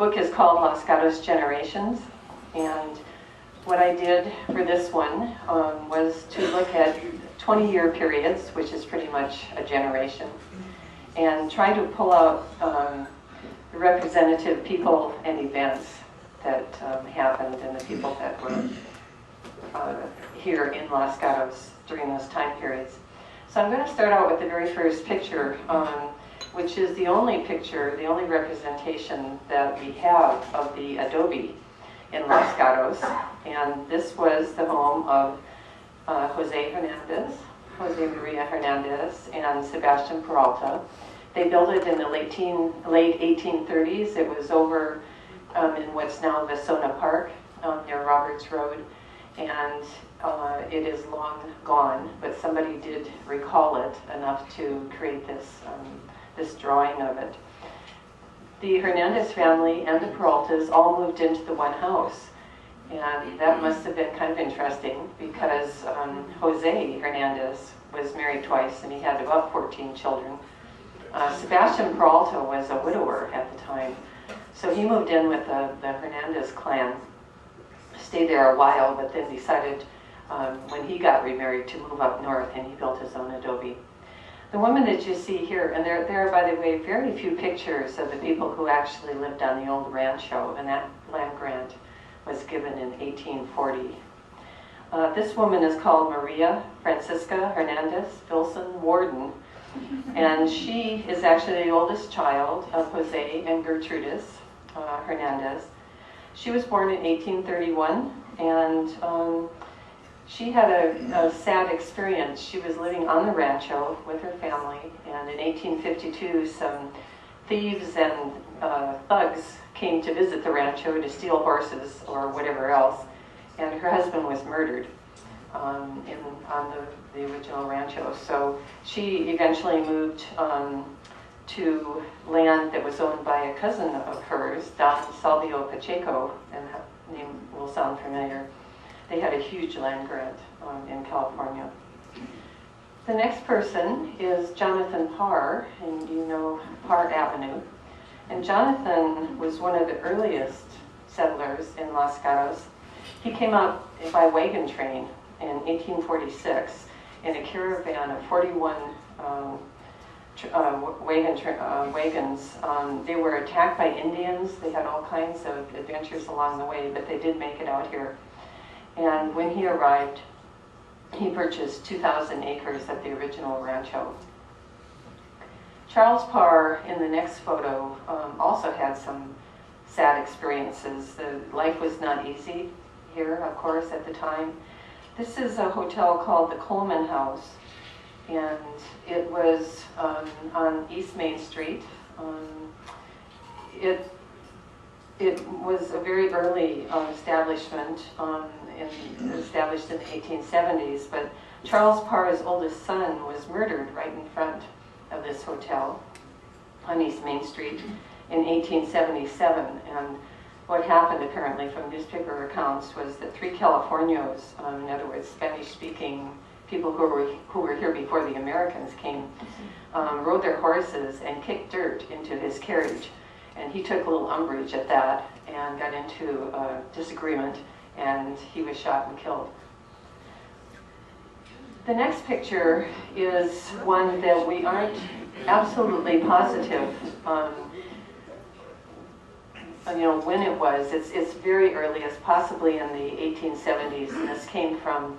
book is called Los Gatos Generations, and what I did for this one was to look at 20-year periods, which is pretty much a generation, and try to pull out the representative people and events that happened and the people that were here in Los Gatos during those time periods. So I'm going to start out with the very first picture, which is the only picture, the only representation that we have of the adobe in Los Gatos. And this was the home of Jose Maria Hernandez and Sebastian Peralta. They built it in the late 1830s. It was over in what's now Vasona Park near Roberts Road. And it is long gone, but somebody did recall it enough to create this drawing of it. The Hernandez family and the Peraltas all moved into the one house. And that must have been kind of interesting because Jose Hernandez was married twice and he had about 14 children. Sebastian Peralta was a widower at the time. So he moved in with the Hernandez clan, stayed there a while, but then decided when he got remarried to move up north, and he built his own adobe. The woman that you see here, and there are, by the way, very few pictures of the people who actually lived on the old rancho, and that land grant was given in 1840. This woman is called Maria Francisca Hernandez Filson Warden, and she is actually the oldest child of Jose and Gertrudis Hernandez. She was born in 1831, and she had a sad experience. She was living on the rancho with her family, and in 1852, some thieves and thugs came to visit the rancho to steal horses or whatever else, and her husband was murdered on the original rancho. So she eventually moved to land that was owned by a cousin of hers, Don Salvio Pacheco, and that name will sound familiar. They had a huge land grant in California. The next person is Jonathan Parr, and you know Parr Avenue. And Jonathan was one of the earliest settlers in Los Gatos. He came out by wagon train in 1846 in a caravan of 41 wagons. They were attacked by Indians. They had all kinds of adventures along the way, but they did make it out here. And when he arrived, he purchased 2,000 acres of the original rancho. Charles Parr, in the next photo, also had some sad experiences. The life was not easy here, of course, at the time. This is a hotel called the Coleman House, and it was on East Main Street. It was a very early establishment, established in the 1870s, but Charles Parr's oldest son was murdered right in front of this hotel on East Main Street in 1877. And what happened, apparently, from newspaper accounts was that 3 Californios, in other words, Spanish-speaking people who were here before the Americans came, rode their horses and kicked dirt into his carriage. And he took a little umbrage at that and got into a disagreement, and he was shot and killed. The next picture is one that we aren't absolutely positive when it was. It's very early. It's possibly in the 1870s, and this came from